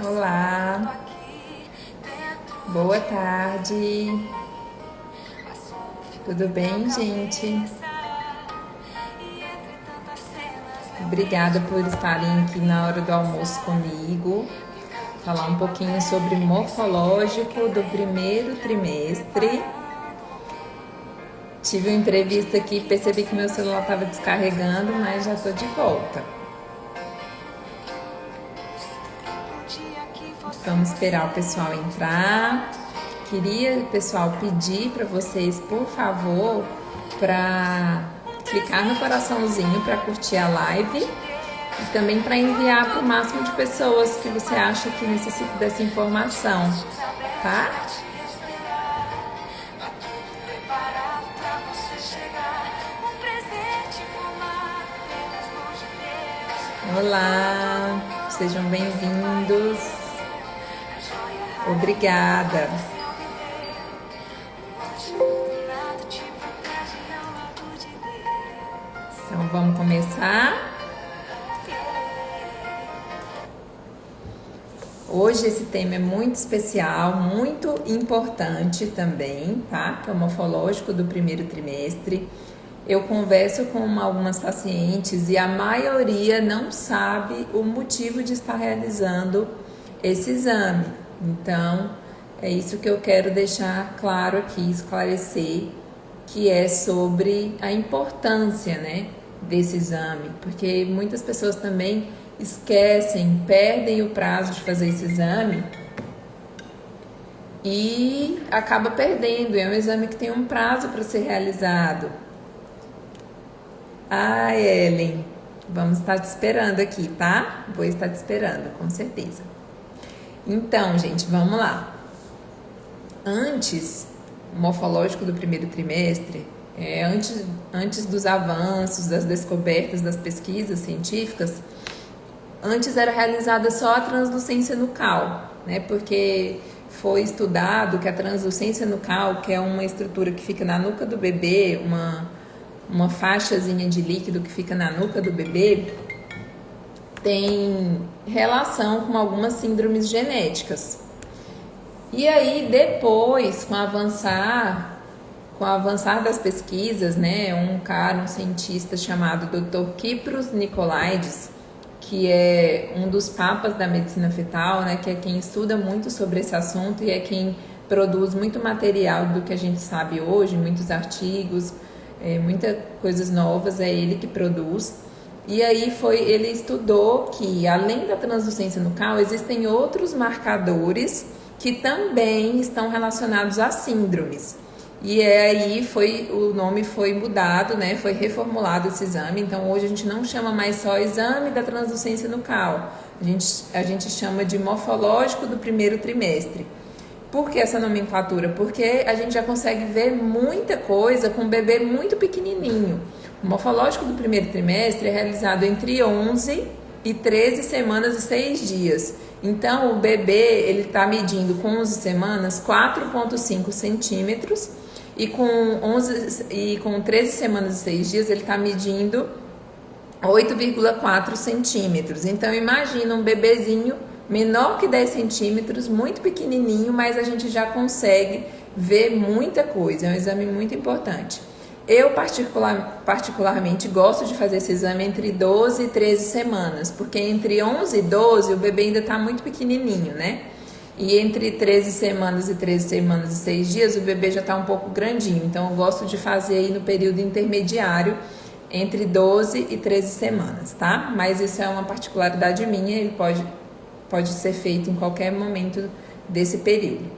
Olá, boa tarde, tudo bem, gente? Obrigada por estarem aqui na hora do almoço comigo. Falar um pouquinho sobre morfológico do primeiro trimestre. Tive uma entrevista aqui, percebi que meu celular estava descarregando, mas já estou de volta. Vamos esperar o pessoal entrar. Queria, pessoal, pedir para vocês, por favor, para clicar no coraçãozinho para curtir a live e também para enviar para o máximo de pessoas que você acha que necessita dessa informação, tá? Olá, sejam bem-vindos. Obrigada. Então vamos começar. Hoje esse tema é muito especial, muito importante também, tá? Que é o morfológico do primeiro trimestre. Eu converso com algumas pacientes e a maioria não sabe o motivo de estar realizando esse exame. Então, é isso que eu quero deixar claro aqui, esclarecer, que é sobre a importância, né, desse exame, porque muitas pessoas também esquecem, perdem o prazo de fazer esse exame e acaba perdendo. É um exame que tem um prazo para ser realizado. Ah, Ellen, vamos estar te esperando aqui, tá? Vou estar te esperando, com certeza. Então, gente, vamos lá. Antes, o morfológico do primeiro trimestre, antes dos avanços, das descobertas, das pesquisas científicas, antes era realizada só a translucência nucal, né? Porque foi estudado que a translucência nucal, que é uma estrutura que fica na nuca do bebê, uma faixazinha de líquido que fica na nuca do bebê, tem relação com algumas síndromes genéticas. E aí depois, com o avançar das pesquisas, né, um cientista chamado Dr. Kypros Nicolaides, que é um dos papas da medicina fetal, né, que é quem estuda muito sobre esse assunto e é quem produz muito material do que a gente sabe hoje, muitos artigos, muitas coisas novas, é ele que produz. E aí ele estudou que, além da translucência nucal, existem outros marcadores que também estão relacionados a síndromes. E aí o nome foi mudado, né? Foi reformulado esse exame. Então hoje a gente não chama mais só exame da translucência nucal. A gente chama de morfológico do primeiro trimestre. Por que essa nomenclatura? Porque a gente já consegue ver muita coisa com um bebê muito pequenininho. O morfológico do primeiro trimestre é realizado entre 11 e 13 semanas e 6 dias. Então, o bebê ele está medindo com 11 semanas 4,5 centímetros e com 13 semanas e 6 dias ele está medindo 8,4 centímetros. Então, imagina um bebezinho menor que 10 centímetros, muito pequenininho, mas a gente já consegue ver muita coisa. É um exame muito importante. Eu particularmente gosto de fazer esse exame entre 12 e 13 semanas, porque entre 11 e 12 o bebê ainda está muito pequenininho, né? E entre 13 semanas e 13 semanas e 6 dias o bebê já está um pouco grandinho. Então eu gosto de fazer aí no período intermediário, entre 12 e 13 semanas, tá? Mas isso é uma particularidade minha, ele pode ser feito em qualquer momento desse período.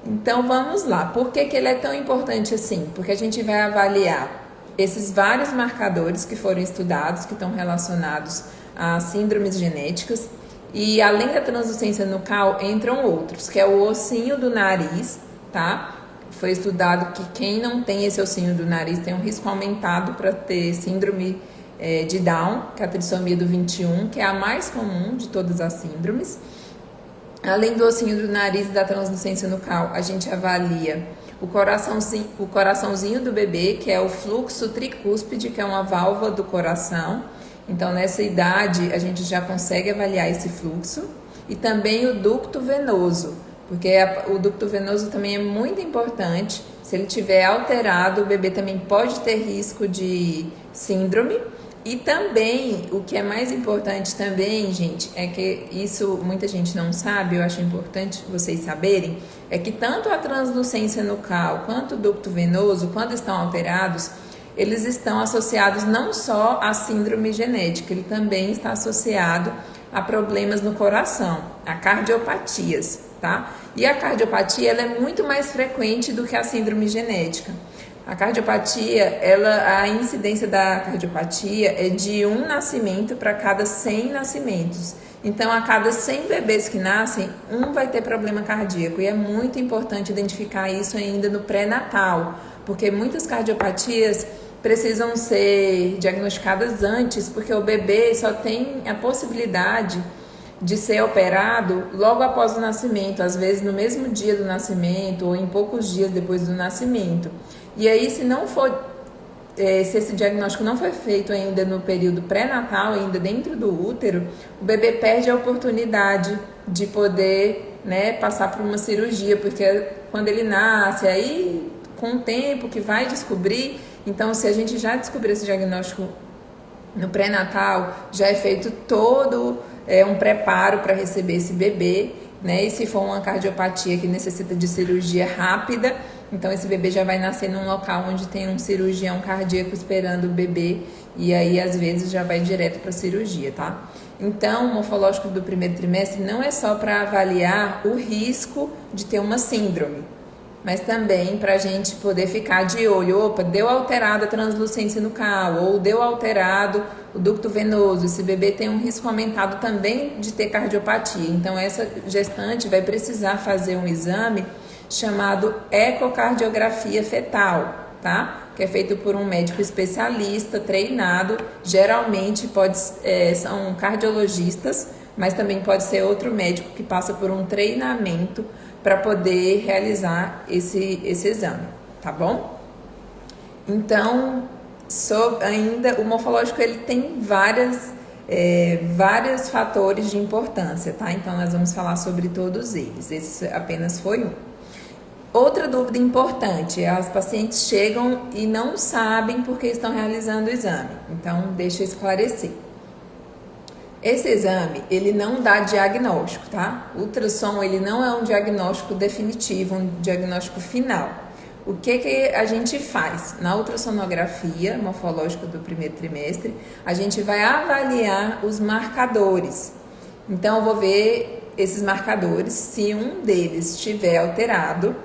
Então vamos lá, por que ele é tão importante assim? Porque a gente vai avaliar esses vários marcadores que foram estudados, que estão relacionados a síndromes genéticas, e além da translucência nucal entram outros, que é o ossinho do nariz, tá? Foi estudado que quem não tem esse ossinho do nariz tem um risco aumentado para ter síndrome de Down, que é a trissomia do 21, que é a mais comum de todas as síndromes. Além do ossinho do nariz e da translucência nucal, a gente avalia o coraçãozinho do bebê, que é o fluxo tricúspide, que é uma válvula do coração. Então, nessa idade, a gente já consegue avaliar esse fluxo. e também o ducto venoso, porque o ducto venoso também é muito importante. Se ele tiver alterado, o bebê também pode ter risco de síndrome. E também, o que é mais importante também, gente, é que isso muita gente não sabe, eu acho importante vocês saberem, é que tanto a translucência nucal quanto o ducto venoso, quando estão alterados, eles estão associados não só à síndrome genética, ele também está associado a problemas no coração, a cardiopatias, tá? E a cardiopatia, ela é muito mais frequente do que a síndrome genética. A cardiopatia, a incidência da cardiopatia é de 1 nascimento para cada 100 nascimentos. Então, a cada 100 bebês que nascem, um vai ter problema cardíaco. E é muito importante identificar isso ainda no pré-natal, porque muitas cardiopatias precisam ser diagnosticadas antes, porque o bebê só tem a possibilidade de ser operado logo após o nascimento, às vezes no mesmo dia do nascimento ou em poucos dias depois do nascimento. E aí, se esse diagnóstico não foi feito ainda no período pré-natal, ainda dentro do útero, o bebê perde a oportunidade de poder, né, passar por uma cirurgia, porque quando ele nasce, aí com o tempo que vai descobrir, então se a gente já descobrir esse diagnóstico no pré-natal, já é feito todo um preparo para receber esse bebê, né? E se for uma cardiopatia que necessita de cirurgia rápida, então esse bebê já vai nascer num local onde tem um cirurgião cardíaco esperando o bebê, e aí às vezes já vai direto para a cirurgia, tá? Então, o morfológico do primeiro trimestre não é só para avaliar o risco de ter uma síndrome, mas também para a gente poder ficar de olho. Opa, deu alterada a translucência nucal, ou deu alterado o ducto venoso. Esse bebê tem um risco aumentado também de ter cardiopatia. Então, essa gestante vai precisar fazer um exame chamado ecocardiografia fetal, tá? Que é feito por um médico especialista, treinado. Geralmente são cardiologistas, mas também pode ser outro médico que passa por um treinamento para poder realizar esse exame, tá bom? Então, ainda o morfológico ele tem vários fatores de importância, tá? Então, nós vamos falar sobre todos eles. Esse apenas foi um. Outra dúvida importante, as pacientes chegam e não sabem por que estão realizando o exame. Então, deixa eu esclarecer. Esse exame, ele não dá diagnóstico, tá? O ultrassom, ele não é um diagnóstico definitivo, um diagnóstico final. O que a gente faz? Na ultrassonografia morfológica do primeiro trimestre, a gente vai avaliar os marcadores. Então, eu vou ver esses marcadores, se um deles estiver alterado,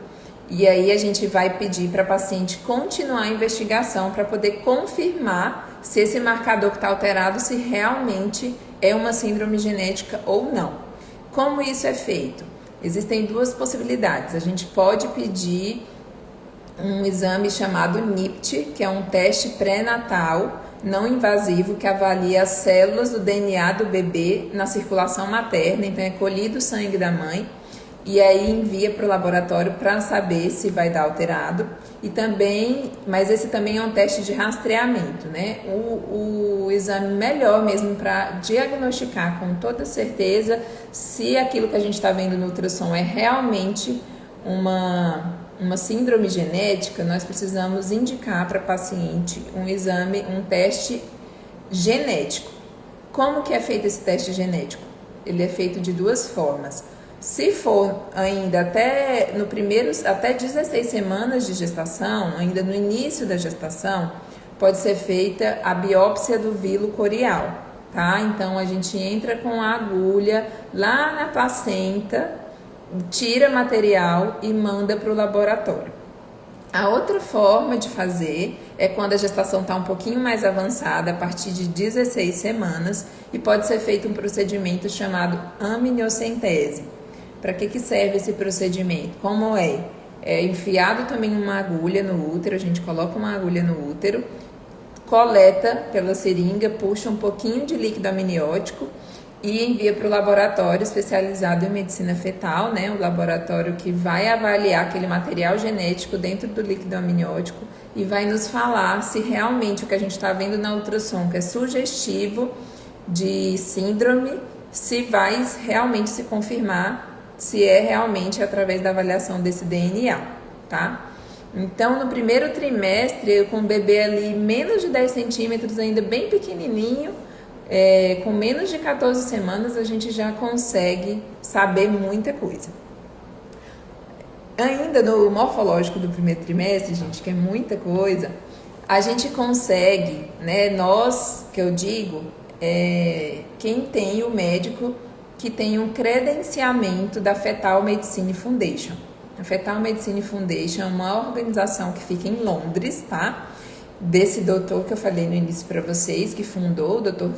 e aí a gente vai pedir para a paciente continuar a investigação para poder confirmar se esse marcador que está alterado, se realmente é uma síndrome genética ou não. Como isso é feito? Existem duas possibilidades. A gente pode pedir um exame chamado NIPT, que é um teste pré-natal não invasivo que avalia as células do DNA do bebê na circulação materna. Então é colhido o sangue da mãe e aí envia para o laboratório para saber se vai dar alterado. E também, mas esse também é um teste de rastreamento, né? O exame melhor mesmo para diagnosticar com toda certeza se aquilo que a gente está vendo no ultrassom é realmente uma síndrome genética, nós precisamos indicar para a paciente um exame, um teste genético. Como que é feito esse teste genético? Ele é feito de duas formas. Se for ainda até 16 semanas de gestação, ainda no início da gestação, pode ser feita a biópsia do vilo corial, tá? Então, a gente entra com a agulha lá na placenta, tira material e manda para o laboratório. A outra forma de fazer é quando a gestação está um pouquinho mais avançada, a partir de 16 semanas, e pode ser feito um procedimento chamado amniocentese. Para que serve esse procedimento? Como é? É enfiado também uma agulha no útero, a gente coloca uma agulha no útero, coleta pela seringa, puxa um pouquinho de líquido amniótico e envia para o laboratório especializado em medicina fetal, né? O laboratório que vai avaliar aquele material genético dentro do líquido amniótico e vai nos falar se realmente o que a gente está vendo na ultrassom, que é sugestivo de síndrome, se vai realmente se confirmar se é realmente através da avaliação desse DNA, tá? Então, no primeiro trimestre, com o bebê ali menos de 10 centímetros, ainda bem pequenininho, com menos de 14 semanas, a gente já consegue saber muita coisa. Ainda no morfológico do primeiro trimestre, gente, que é muita coisa, a gente consegue, né, nós, que eu digo, quem tem o médico que tem um credenciamento da Fetal Medicine Foundation. A Fetal Medicine Foundation é uma organização que fica em Londres, tá? Desse doutor que eu falei no início para vocês, que fundou, o doutor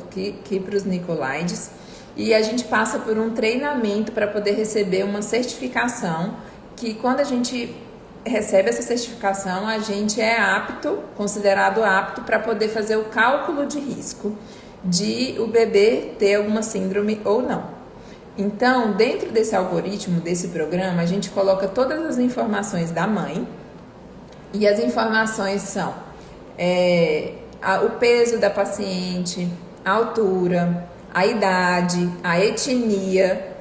Kypros Nicolaides, e a gente passa por um treinamento para poder receber uma certificação, que quando a gente recebe essa certificação, a gente é apto, considerado apto para poder fazer o cálculo de risco de o bebê ter alguma síndrome ou não. Então, dentro desse algoritmo, desse programa, a gente coloca todas as informações da mãe, e as informações são o peso da paciente, a altura, a idade, a etnia,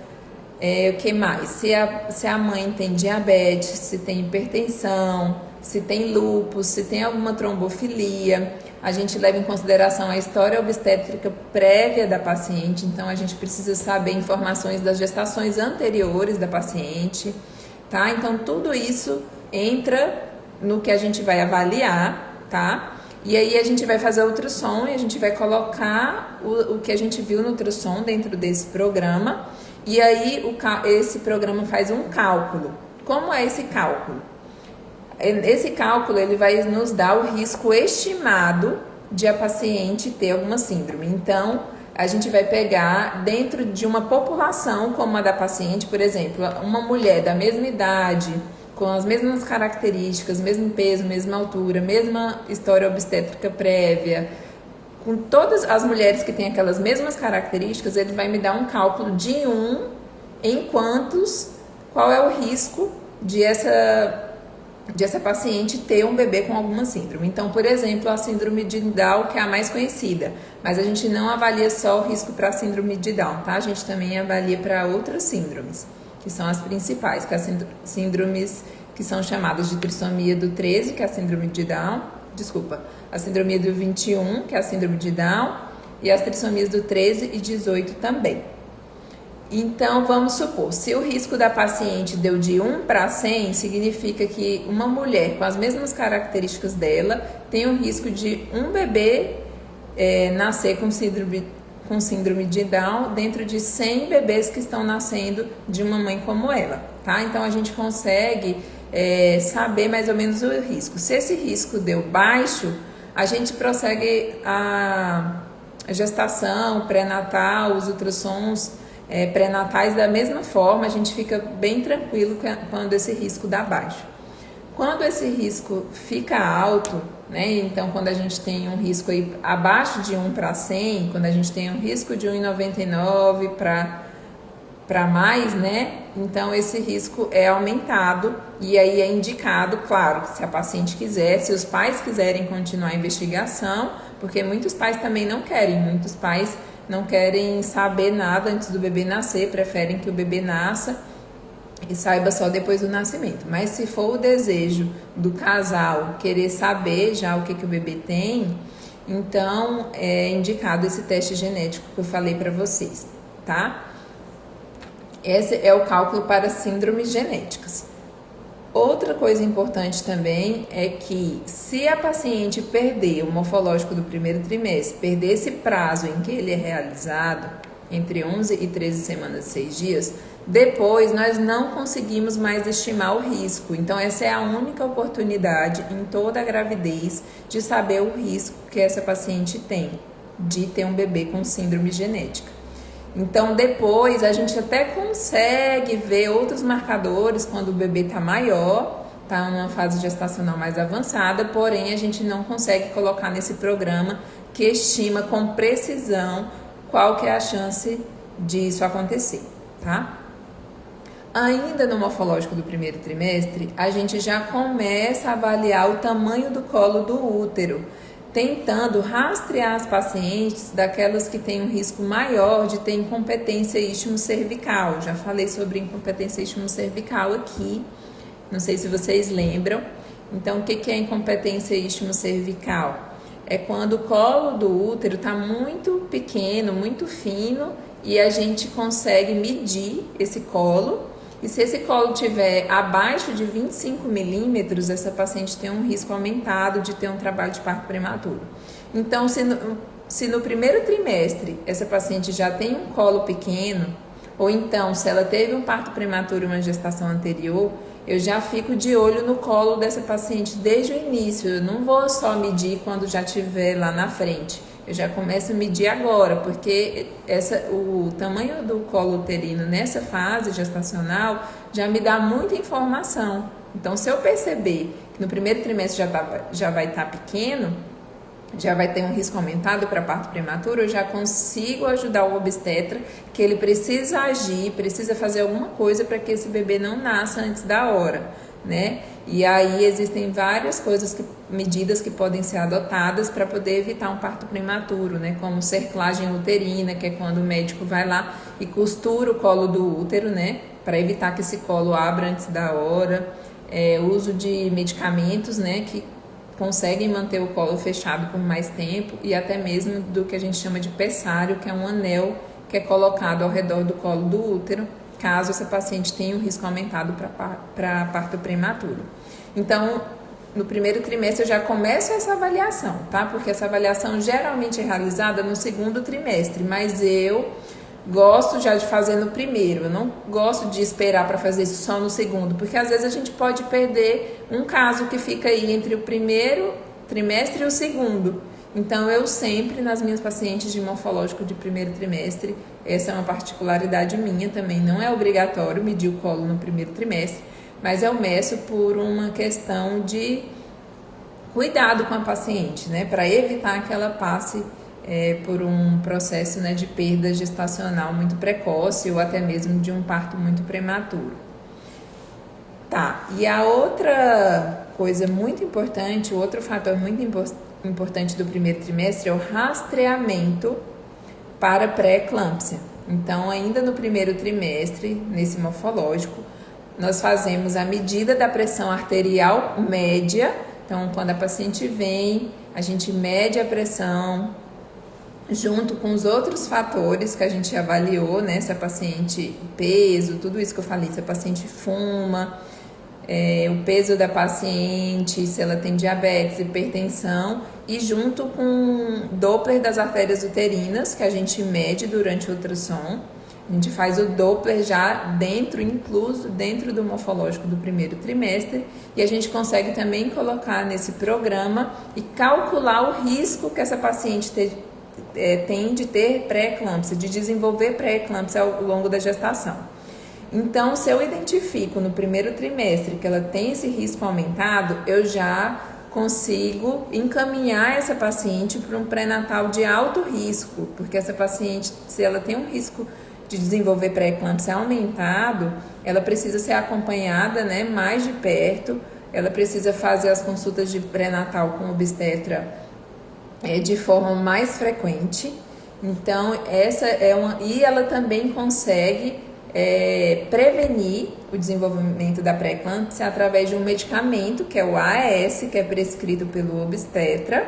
o que mais? Se a mãe tem diabetes, se tem hipertensão, se tem lúpus, se tem alguma trombofilia. A gente leva em consideração a história obstétrica prévia da paciente, então a gente precisa saber informações das gestações anteriores da paciente, tá? Então tudo isso entra no que a gente vai avaliar, tá? E aí a gente vai fazer o ultrassom e a gente vai colocar o que a gente viu no ultrassom dentro desse programa, e aí esse programa faz um cálculo. Como é esse cálculo? Esse cálculo ele vai nos dar o risco estimado de a paciente ter alguma síndrome. Então, a gente vai pegar dentro de uma população como a da paciente, por exemplo, uma mulher da mesma idade, com as mesmas características, mesmo peso, mesma altura, mesma história obstétrica prévia, com todas as mulheres que têm aquelas mesmas características, ele vai me dar um cálculo de qual é o risco de essa paciente ter um bebê com alguma síndrome. Então, por exemplo, a síndrome de Down, que é a mais conhecida, mas a gente não avalia só o risco para a síndrome de Down, tá? A gente também avalia para outras síndromes, que são as principais, que as síndromes que são chamadas de trissomia do 13, que é a síndrome de Down, a síndrome do 21, que é a síndrome de Down, e as trissomias do 13 e 18 também. Então, vamos supor, se o risco da paciente deu de 1 para 100, significa que uma mulher com as mesmas características dela tem o risco de um bebê nascer com síndrome de Down dentro de 100 bebês que estão nascendo de uma mãe como ela, tá? Então, a gente consegue saber mais ou menos o risco. Se esse risco deu baixo, a gente prossegue a gestação, pré-natal, os ultrassons pré-natais da mesma forma, a gente fica bem tranquilo quando esse risco dá baixo. Quando esse risco fica alto, né, então quando a gente tem um risco aí abaixo de 1 para 100, quando a gente tem um risco de 1,99 para mais, né, então esse risco é aumentado e aí é indicado, claro, se a paciente quiser, se os pais quiserem continuar a investigação, porque muitos pais também não querem, muitos pais não querem saber nada antes do bebê nascer, preferem que o bebê nasça e saiba só depois do nascimento. Mas se for o desejo do casal querer saber já o que o bebê tem, então é indicado esse teste genético que eu falei para vocês, tá? Esse é o cálculo para síndromes genéticas. Outra coisa importante também é que se a paciente perder o morfológico do primeiro trimestre, perder esse prazo em que ele é realizado, entre 11 e 13 semanas e 6 dias, depois nós não conseguimos mais estimar o risco. Então essa é a única oportunidade em toda a gravidez de saber o risco que essa paciente tem de ter um bebê com síndrome genética. Então, depois, a gente até consegue ver outros marcadores quando o bebê está maior, está numa fase gestacional mais avançada, porém, a gente não consegue colocar nesse programa que estima com precisão qual que é a chance disso acontecer, tá? Ainda no morfológico do primeiro trimestre, a gente já começa a avaliar o tamanho do colo do útero. tentando rastrear as pacientes daquelas que têm um risco maior de ter incompetência istmo-cervical. Já falei sobre incompetência istmo-cervical aqui, não sei se vocês lembram. Então, o que é incompetência istmo-cervical? É quando o colo do útero está muito pequeno, muito fino, e a gente consegue medir esse colo. E se esse colo tiver abaixo de 25 milímetros, essa paciente tem um risco aumentado de ter um trabalho de parto prematuro. Então, se no primeiro trimestre essa paciente já tem um colo pequeno, ou então se ela teve um parto prematuro e uma gestação anterior, eu já fico de olho no colo dessa paciente desde o início. Eu não vou só medir quando já estiver lá na frente. Eu já começo a medir agora, porque o tamanho do colo uterino nessa fase gestacional já me dá muita informação. Então, se eu perceber que no primeiro trimestre já vai estar pequeno, já vai ter um risco aumentado para parto prematuro, eu já consigo ajudar o obstetra, que ele precisa agir, precisa fazer alguma coisa para que esse bebê não nasça antes da hora, né? E aí existem várias medidas que podem ser adotadas para poder evitar um parto prematuro, né? Como cerclagem uterina, que é quando o médico vai lá e costura o colo do útero, né? Para evitar que esse colo abra antes da hora. Uso de medicamentos, né? Que conseguem manter o colo fechado por mais tempo, e até mesmo do que a gente chama de pessário, que é um anel que é colocado ao redor do colo do útero, caso essa paciente tenha um risco aumentado para parto prematuro. Então, no primeiro trimestre eu já começo essa avaliação, tá? Porque essa avaliação geralmente é realizada no segundo trimestre, mas eu gosto já de fazer no primeiro. Eu não gosto de esperar para fazer isso só no segundo, porque às vezes a gente pode perder um caso que fica aí entre o primeiro trimestre e o segundo. Então, eu sempre, nas minhas pacientes de morfológico de primeiro trimestre, essa é uma particularidade minha também, não é obrigatório medir o colo no primeiro trimestre, mas eu meço por uma questão de cuidado com a paciente, né? Para evitar que ela passe por um processo, né, de perda gestacional muito precoce ou até mesmo de um parto muito prematuro. Tá, e a outra coisa muito importante, o outro fator muito importante do primeiro trimestre é o rastreamento para pré-eclâmpsia. Então, ainda no primeiro trimestre, nesse morfológico, nós fazemos a medida da pressão arterial média. Então, quando a paciente vem, a gente mede a pressão junto com os outros fatores que a gente avaliou, né? Se a paciente, peso, tudo isso que eu falei, se a paciente fuma, o peso da paciente, se ela tem diabetes, hipertensão, e junto com Doppler das artérias uterinas, que a gente mede durante o ultrassom. A gente faz o Doppler já incluso dentro do morfológico do primeiro trimestre, e a gente consegue também colocar nesse programa e calcular o risco que essa paciente tem de ter pré-eclâmpsia, de desenvolver pré-eclâmpsia ao longo da gestação. Então, se eu identifico no primeiro trimestre que ela tem esse risco aumentado, eu já consigo encaminhar essa paciente para um pré-natal de alto risco, porque essa paciente, se ela tem um risco de desenvolver pré-eclâmpsia aumentado, ela precisa ser acompanhada, né, mais de perto, ela precisa fazer as consultas de pré-natal com obstetra de forma mais frequente. Então, e ela também consegue prevenir o desenvolvimento da pré-eclâmpsia através de um medicamento, que é o AES, que é prescrito pelo obstetra,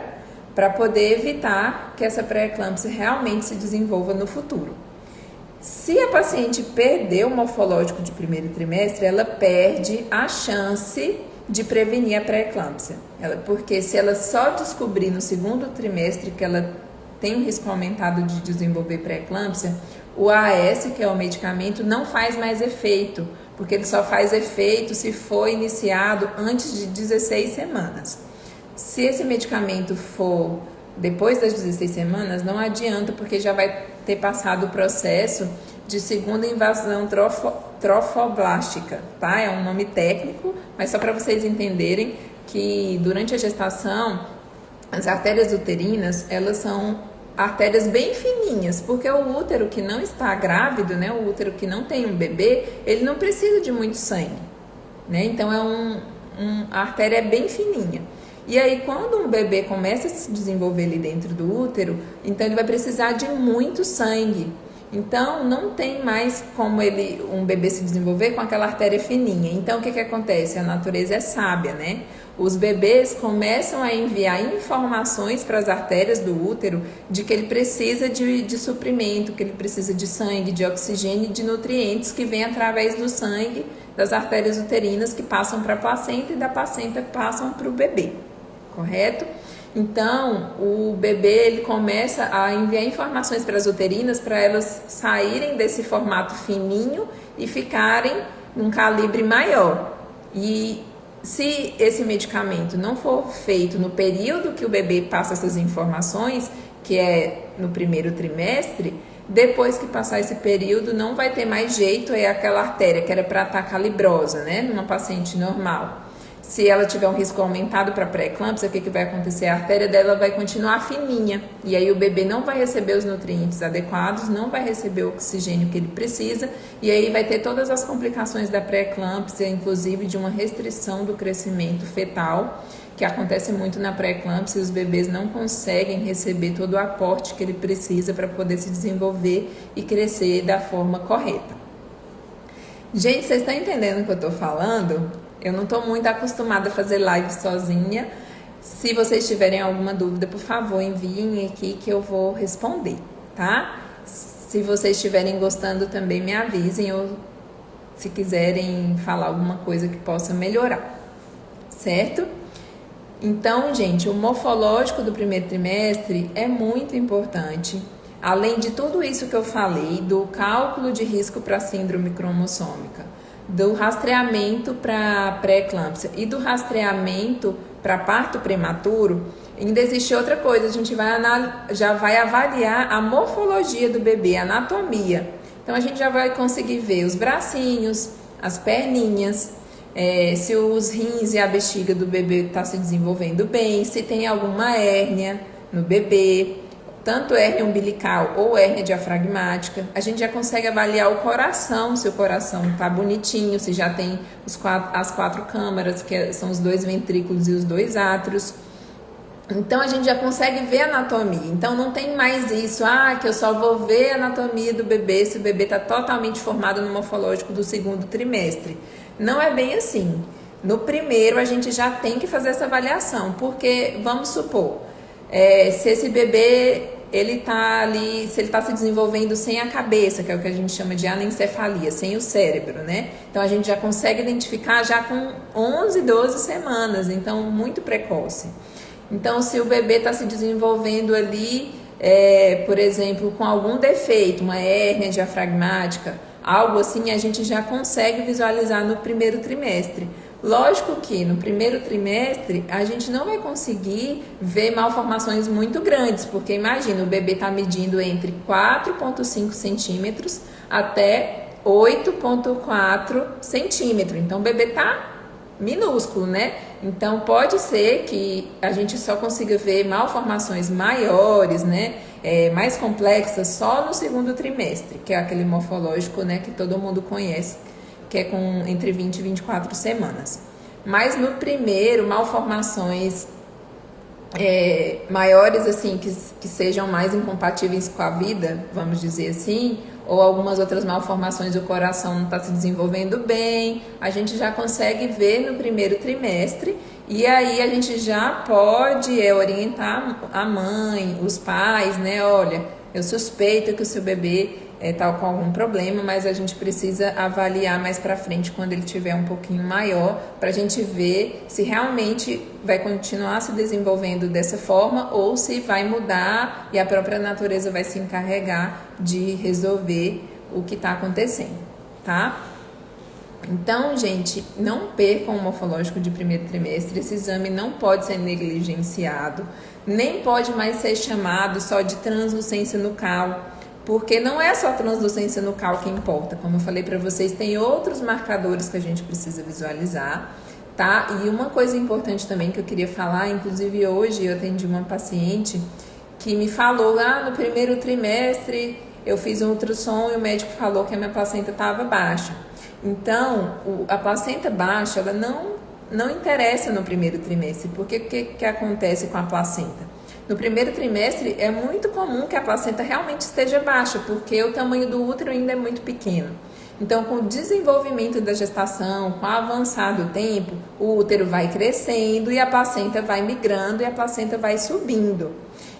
para poder evitar que essa pré-eclâmpsia realmente se desenvolva no futuro. Se a paciente perder o morfológico de primeiro trimestre, ela perde a chance de prevenir a pré-eclâmpsia. Porque se ela só descobrir no segundo trimestre que ela tem um risco aumentado de desenvolver pré-eclâmpsia, o AS, que é o medicamento, não faz mais efeito, porque ele só faz efeito se for iniciado antes de 16 semanas. Se esse medicamento for depois das 16 semanas, não adianta, porque já vai ter passado o processo de segunda invasão trofoblástica, tá? É um nome técnico, mas só para vocês entenderem que durante a gestação, as artérias uterinas, elas são artérias bem fininhas, porque o útero que não está grávido, né, o útero que não tem um bebê, ele não precisa de muito sangue, né? Então, a artéria é bem fininha. E aí, quando um bebê começa a se desenvolver ali dentro do útero, então ele vai precisar de muito sangue. Então, não tem mais como um bebê se desenvolver com aquela artéria fininha. Então, o que acontece? A natureza é sábia, né? Os bebês começam a enviar informações para as artérias do útero de que ele precisa de suprimento, que ele precisa de sangue, de oxigênio e de nutrientes que vêm através do sangue das artérias uterinas que passam para a placenta e da placenta passam para o bebê, correto? Então, o bebê ele começa a enviar informações para as uterinas para elas saírem desse formato fininho e ficarem num calibre maior. E se esse medicamento não for feito no período que o bebê passa essas informações, que é no primeiro trimestre, depois que passar esse período não vai ter mais jeito, é aquela artéria que era para estar calibrosa, né, numa paciente normal. Se ela tiver um risco aumentado para pré-eclâmpsia, o que vai acontecer? A artéria dela vai continuar fininha e aí o bebê não vai receber os nutrientes adequados, não vai receber o oxigênio que ele precisa e aí vai ter todas as complicações da pré-eclâmpsia, inclusive de uma restrição do crescimento fetal, que acontece muito na pré-eclâmpsia, os bebês não conseguem receber todo o aporte que ele precisa para poder se desenvolver e crescer da forma correta. Gente, vocês estão entendendo o que eu estou falando? Eu não estou muito acostumada a fazer live sozinha. Se vocês tiverem alguma dúvida, por favor, enviem aqui que eu vou responder, tá? Se vocês estiverem gostando também, me avisem ou se quiserem falar alguma coisa que possa melhorar, certo? Então, gente, o morfológico do primeiro trimestre é muito importante. Além de tudo isso que eu falei, do cálculo de risco para síndrome cromossômica, do rastreamento para pré-eclâmpsia e do rastreamento para parto prematuro, ainda existe outra coisa, a gente já vai avaliar a morfologia do bebê, a anatomia. Então a gente já vai conseguir ver os bracinhos, as perninhas, se os rins e a bexiga do bebê está se desenvolvendo bem, se tem alguma hérnia no bebê, tanto hérnia umbilical ou hérnia diafragmática. A gente já consegue avaliar o coração, se o coração está bonitinho, se já tem as 4 câmaras, que são os 2 ventrículos e os 2 átrios. Então, a gente já consegue ver a anatomia. Então, não tem mais isso, que eu só vou ver a anatomia do bebê se o bebê está totalmente formado no morfológico do segundo trimestre. Não é bem assim. No primeiro, a gente já tem que fazer essa avaliação, porque, vamos supor, se esse bebê ele tá ali, se ele está se desenvolvendo sem a cabeça, que é o que a gente chama de anencefalia, sem o cérebro, né? Então a gente já consegue identificar já com 11, 12 semanas, então muito precoce. Então se o bebê está se desenvolvendo ali, por exemplo, com algum defeito, uma hérnia diafragmática, algo assim, a gente já consegue visualizar no primeiro trimestre. Lógico que no primeiro trimestre a gente não vai conseguir ver malformações muito grandes, porque imagina, o bebê está medindo entre 4,5 centímetros até 8,4 centímetros. Então o bebê está minúsculo, né? Então pode ser que a gente só consiga ver malformações maiores, né? Mais complexas só no segundo trimestre, que é aquele morfológico, né, que todo mundo conhece, que é com entre 20 e 24 semanas. Mas no primeiro, malformações maiores, assim, que sejam mais incompatíveis com a vida, vamos dizer assim, ou algumas outras malformações, o coração não está se desenvolvendo bem, a gente já consegue ver no primeiro trimestre, e aí a gente já pode orientar a mãe, os pais, né? Olha, eu suspeito que o seu bebê está com algum problema, mas a gente precisa avaliar mais para frente quando ele tiver um pouquinho maior, para a gente ver se realmente vai continuar se desenvolvendo dessa forma ou se vai mudar e a própria natureza vai se encarregar de resolver o que está acontecendo, tá? Então, gente, não percam o morfológico de primeiro trimestre, esse exame não pode ser negligenciado, nem pode mais ser chamado só de translucência nucal, porque não é só a translucência nucal que importa, como eu falei para vocês, tem outros marcadores que a gente precisa visualizar, tá? E uma coisa importante também que eu queria falar, inclusive hoje eu atendi uma paciente que me falou, no primeiro trimestre eu fiz um ultrassom e o médico falou que a minha placenta estava baixa. Então, a placenta baixa, ela não não interessa no primeiro trimestre, porque o que acontece com a placenta? No primeiro trimestre é muito comum que a placenta realmente esteja baixa, porque o tamanho do útero ainda é muito pequeno. Então, com o desenvolvimento da gestação, com o avançar do tempo, o útero vai crescendo e a placenta vai migrando e a placenta vai subindo.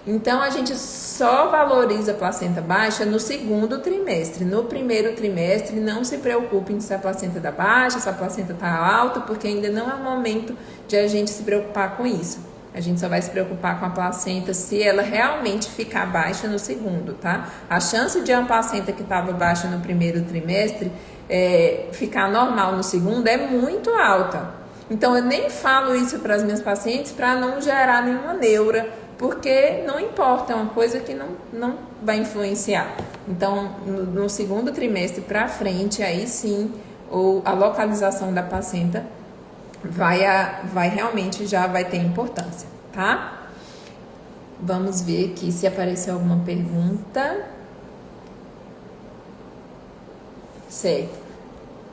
Então, a gente só valoriza a placenta baixa no segundo trimestre. No primeiro trimestre, não se preocupem se a placenta está baixa, se a placenta está alta, porque ainda não é o momento de a gente se preocupar com isso. A gente só vai se preocupar com a placenta se ela realmente ficar baixa no segundo, tá? A chance de uma placenta que estava baixa no primeiro trimestre ficar normal no segundo é muito alta. Então, eu nem falo isso para as minhas pacientes para não gerar nenhuma neura, porque não importa, é uma coisa que não vai influenciar. Então, no segundo trimestre para frente, aí sim, a localização da placenta vai realmente já vai ter importância, tá? Vamos ver aqui se apareceu alguma pergunta. Certo.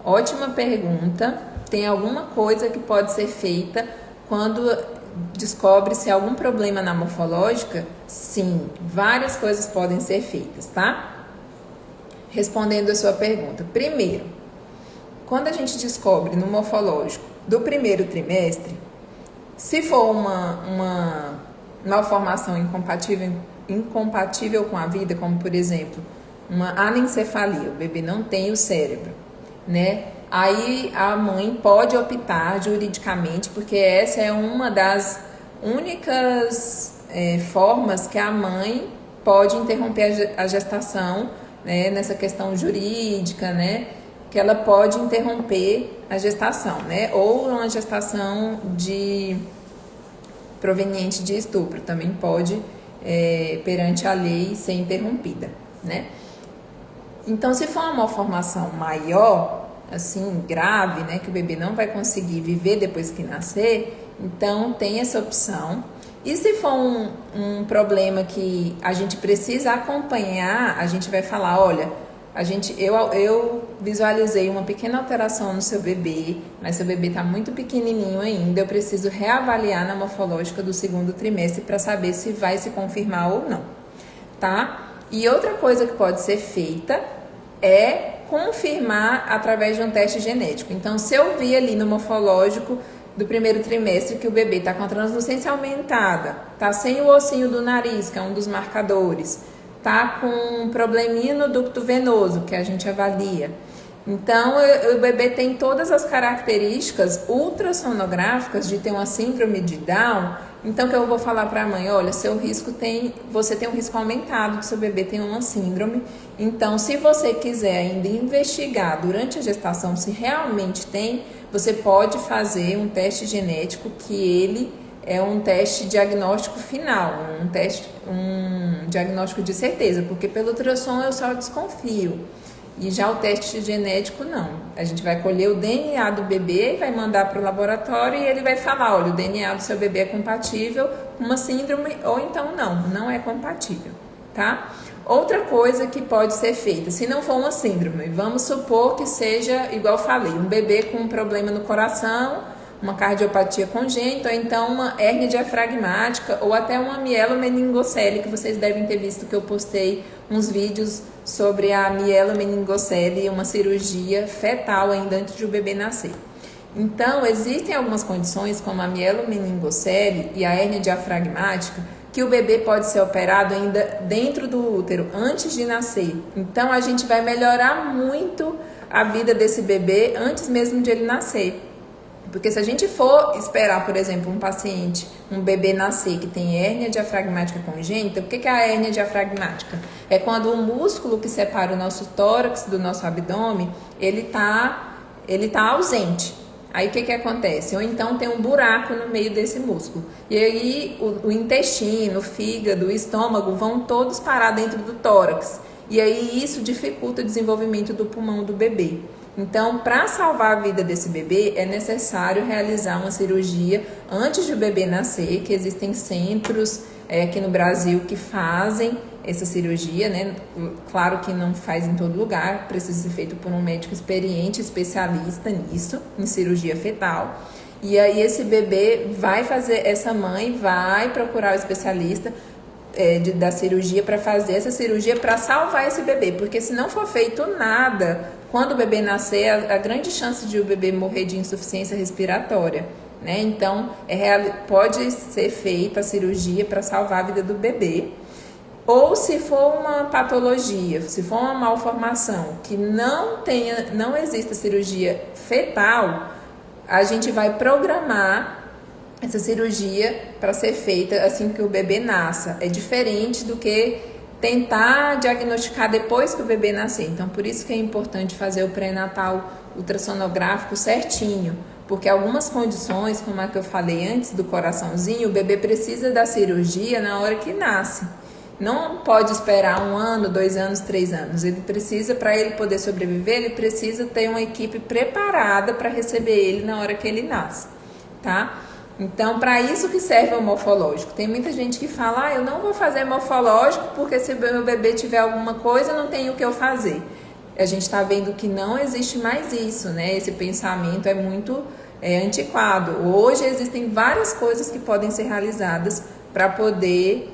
Ótima pergunta. Tem alguma coisa que pode ser feita quando descobre-se algum problema na morfológica? Sim, várias coisas podem ser feitas, tá? Respondendo a sua pergunta. Primeiro, quando a gente descobre no morfológico do primeiro trimestre, se for uma malformação incompatível com a vida, como por exemplo, uma anencefalia, o bebê não tem o cérebro, né? Aí a mãe pode optar juridicamente, porque essa é uma das únicas formas que a mãe pode interromper a gestação, né? Nessa questão jurídica, né? Que ela pode interromper a gestação, né? Ou uma gestação proveniente de estupro, também pode, perante a lei, ser interrompida, né? Então, se for uma malformação maior, assim, grave, né? Que o bebê não vai conseguir viver depois que nascer, então tem essa opção. E se for um problema que a gente precisa acompanhar, a gente vai falar, olha, eu visualizei uma pequena alteração no seu bebê, mas seu bebê está muito pequenininho ainda, eu preciso reavaliar na morfológica do segundo trimestre para saber se vai se confirmar ou não, tá? E outra coisa que pode ser feita é confirmar através de um teste genético. Então, se eu vi ali no morfológico do primeiro trimestre que o bebê está com a translucência aumentada, está sem o ossinho do nariz, que é um dos marcadores, tá com um probleminha no ducto venoso, que a gente avalia. Então, o bebê tem todas as características ultrassonográficas de ter uma síndrome de Down. Então, que eu vou falar para a mãe, olha, você tem um risco aumentado que seu bebê tem uma síndrome. Então, se você quiser ainda investigar durante a gestação se realmente tem, você pode fazer um teste genético que ele é um teste diagnóstico final, um diagnóstico de certeza, porque pelo ultrassom eu só desconfio. E já o teste genético não. A gente vai colher o DNA do bebê e vai mandar para o laboratório e ele vai falar, olha, o DNA do seu bebê é compatível com uma síndrome ou então não é compatível, tá? Outra coisa que pode ser feita, se não for uma síndrome, vamos supor que seja, igual eu falei, um bebê com um problema no coração, uma cardiopatia congênita, ou então uma hérnia diafragmática, ou até uma mielomeningocele, que vocês devem ter visto que eu postei uns vídeos sobre a mielomeningocele, uma cirurgia fetal ainda antes de o bebê nascer. Então, existem algumas condições, como a mielomeningocele e a hérnia diafragmática, que o bebê pode ser operado ainda dentro do útero, antes de nascer. Então, a gente vai melhorar muito a vida desse bebê antes mesmo de ele nascer. Porque se a gente for esperar, por exemplo, um bebê nascer que tem hérnia diafragmática congênita, o que é a hérnia diafragmática? É quando o músculo que separa o nosso tórax do nosso abdômen, ele tá ausente. Aí o que acontece? Ou então tem um buraco no meio desse músculo. E aí o intestino, o fígado, o estômago vão todos parar dentro do tórax. E aí isso dificulta o desenvolvimento do pulmão do bebê. Então, para salvar a vida desse bebê, é necessário realizar uma cirurgia antes de o bebê nascer, que existem centros aqui no Brasil que fazem essa cirurgia, né? Claro que não faz em todo lugar, precisa ser feito por um médico experiente, especialista nisso, em cirurgia fetal. E aí esse bebê vai fazer, essa mãe vai procurar o especialista da cirurgia para fazer essa cirurgia para salvar esse bebê, porque se não for feito nada, quando o bebê nascer, a grande chance de o bebê morrer de insuficiência respiratória, né? Então, pode ser feita a cirurgia para salvar a vida do bebê. Ou se for uma patologia, se for uma malformação que não exista cirurgia fetal, a gente vai programar essa cirurgia para ser feita assim que o bebê nasça. É diferente do que tentar diagnosticar depois que o bebê nascer. Então, por isso que é importante fazer o pré-natal ultrassonográfico certinho, porque algumas condições, como a que eu falei antes do coraçãozinho, o bebê precisa da cirurgia na hora que nasce. Não pode esperar 1 ano, 2 anos, 3 anos. Ele precisa, para ele poder sobreviver, ele precisa ter uma equipe preparada para receber ele na hora que ele nasce, tá? Então, para isso que serve o morfológico. Tem muita gente que fala, eu não vou fazer morfológico porque se meu bebê tiver alguma coisa, não tem o que eu fazer. A gente está vendo que não existe mais isso, né? Esse pensamento é muito antiquado. Hoje existem várias coisas que podem ser realizadas para poder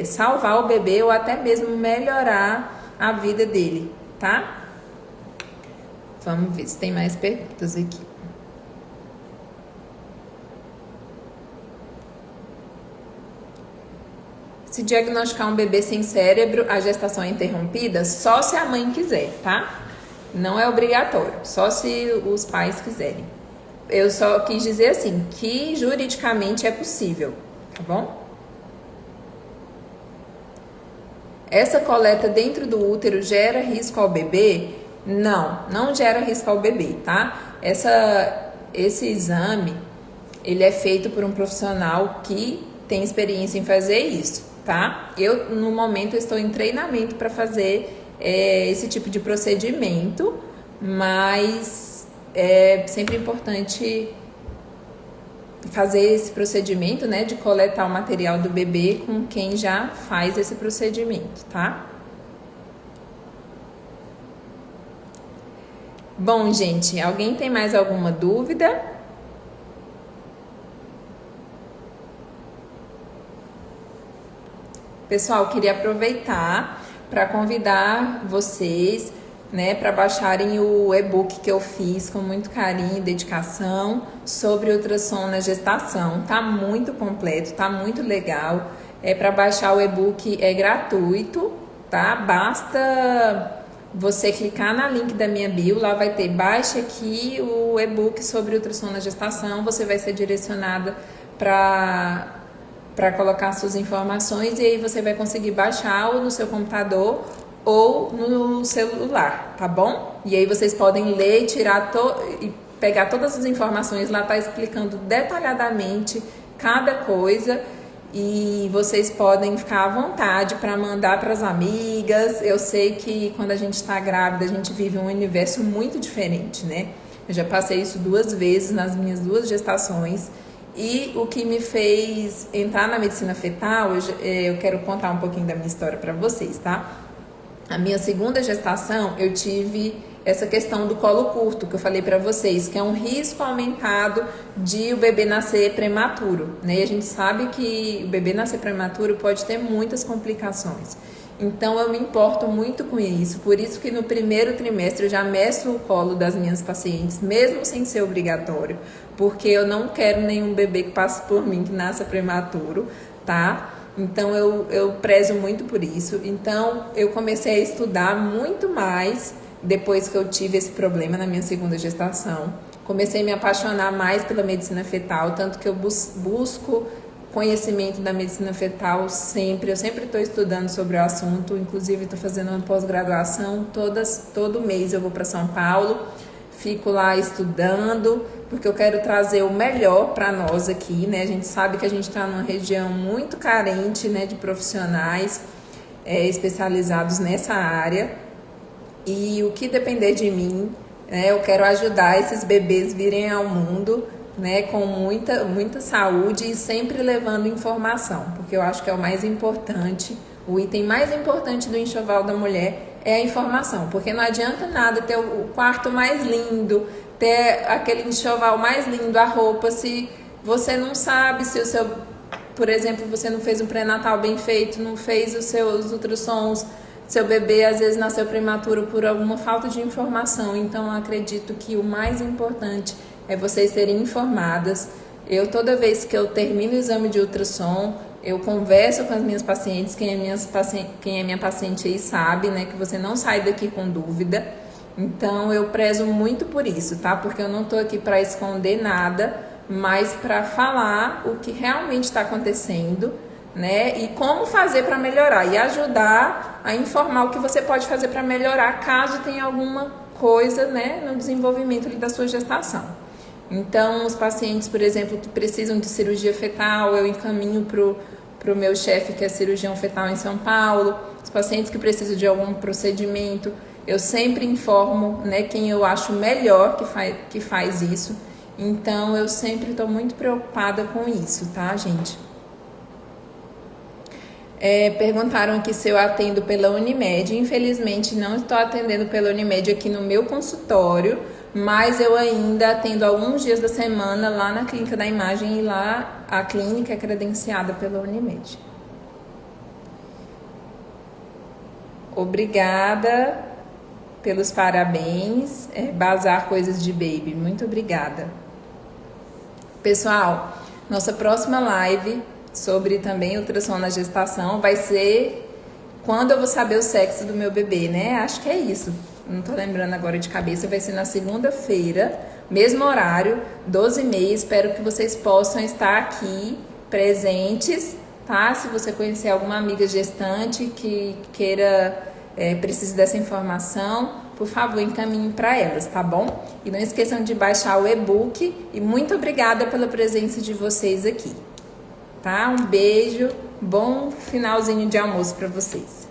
salvar o bebê ou até mesmo melhorar a vida dele, tá? Vamos ver se tem mais perguntas aqui. Se diagnosticar um bebê sem cérebro, a gestação é interrompida só se a mãe quiser, tá? Não é obrigatório, só se os pais quiserem. Eu só quis dizer assim, que juridicamente é possível, tá bom? Essa coleta dentro do útero gera risco ao bebê? Não gera risco ao bebê, tá? Esse exame, ele é feito por um profissional que tem experiência em fazer isso, tá? Eu, no momento, estou em treinamento para fazer esse tipo de procedimento, mas é sempre importante fazer esse procedimento, né, de coletar o material do bebê com quem já faz esse procedimento, tá? Bom, gente, alguém tem mais alguma dúvida? Pessoal, queria aproveitar para convidar vocês, né, para baixarem o e-book que eu fiz com muito carinho e dedicação sobre ultrassom na gestação. Tá muito completo, tá muito legal. Para baixar o e-book é gratuito, tá? Basta você clicar na link da minha bio, lá vai ter baixe aqui o e-book sobre ultrassom na gestação. Você vai ser direcionada para colocar suas informações e aí você vai conseguir baixar ou no seu computador ou no celular, tá bom? E aí vocês podem ler, e pegar todas as informações, lá tá explicando detalhadamente cada coisa e vocês podem ficar à vontade para mandar para as amigas. Eu sei que quando a gente está grávida, a gente vive um universo muito diferente, né? Eu já passei isso 2 vezes nas minhas 2 gestações. E o que me fez entrar na medicina fetal, eu quero contar um pouquinho da minha história para vocês, tá? A minha 2ª gestação, eu tive essa questão do colo curto, que eu falei para vocês, que é um risco aumentado de o bebê nascer prematuro, né? E a gente sabe que o bebê nascer prematuro pode ter muitas complicações. Então, eu me importo muito com isso. Por isso que no 1º trimestre eu já meço o colo das minhas pacientes, mesmo sem ser obrigatório, porque eu não quero nenhum bebê que passe por mim, que nasça prematuro, tá? Então, eu prezo muito por isso. Então, eu comecei a estudar muito mais depois que eu tive esse problema na minha 2ª gestação. Comecei a me apaixonar mais pela medicina fetal, tanto que eu busco conhecimento da medicina fetal sempre. Eu sempre estou estudando sobre o assunto, inclusive estou fazendo uma pós-graduação. Todo mês eu vou para São Paulo, fico lá estudando, porque eu quero trazer o melhor para nós aqui, né? A gente sabe que a gente está numa região muito carente, né, de profissionais especializados nessa área. E o que depender de mim, né, eu quero ajudar esses bebês virem ao mundo, né, com muita saúde e sempre levando informação, porque eu acho que é o mais importante. O item mais importante do enxoval da mulher é a informação, porque não adianta nada ter o quarto mais lindo, ter aquele enxoval mais lindo, a roupa, se você não sabe se o seu, por exemplo, você não fez um pré-natal bem feito, não fez os seus ultrassons, seu bebê às vezes nasceu prematuro por alguma falta de informação. Então, eu acredito que o mais importante é vocês serem informadas. Eu, toda vez que eu termino o exame de ultrassom, eu converso com as minhas pacientes. Quem é minha paciente aí sabe, né, que você não sai daqui com dúvida. Então, eu prezo muito por isso, tá? Porque eu não tô aqui para esconder nada, mas para falar o que realmente está acontecendo, né? E como fazer para melhorar e ajudar a informar o que você pode fazer para melhorar caso tenha alguma coisa, né, no desenvolvimento ali da sua gestação. Então, os pacientes, por exemplo, que precisam de cirurgia fetal, eu encaminho pro meu chefe, que é cirurgião fetal em São Paulo. Os pacientes que precisam de algum procedimento, eu sempre informo, né, quem eu acho melhor que faz isso. Então, eu sempre estou muito preocupada com isso, tá, gente? Perguntaram aqui se eu atendo pela Unimed. Infelizmente, não estou atendendo pela Unimed aqui no meu consultório, mas eu ainda atendo alguns dias da semana lá na Clínica da Imagem, e lá a clínica é credenciada pela Unimed. Obrigada pelos parabéns. Bazar Coisas de Baby, muito obrigada. Pessoal, nossa próxima live sobre também ultrassom na gestação vai ser quando eu vou saber o sexo do meu bebê, né? Acho que é isso. Não tô lembrando agora de cabeça. Vai ser na segunda-feira, mesmo horário, 12h30. Espero que vocês possam estar aqui presentes, tá? Se você conhecer alguma amiga gestante que queira, precise dessa informação, por favor, encaminhe para elas, tá bom? E não esqueçam de baixar o e-book. E muito obrigada pela presença de vocês aqui. Tá? Um beijo, bom finalzinho de almoço para vocês.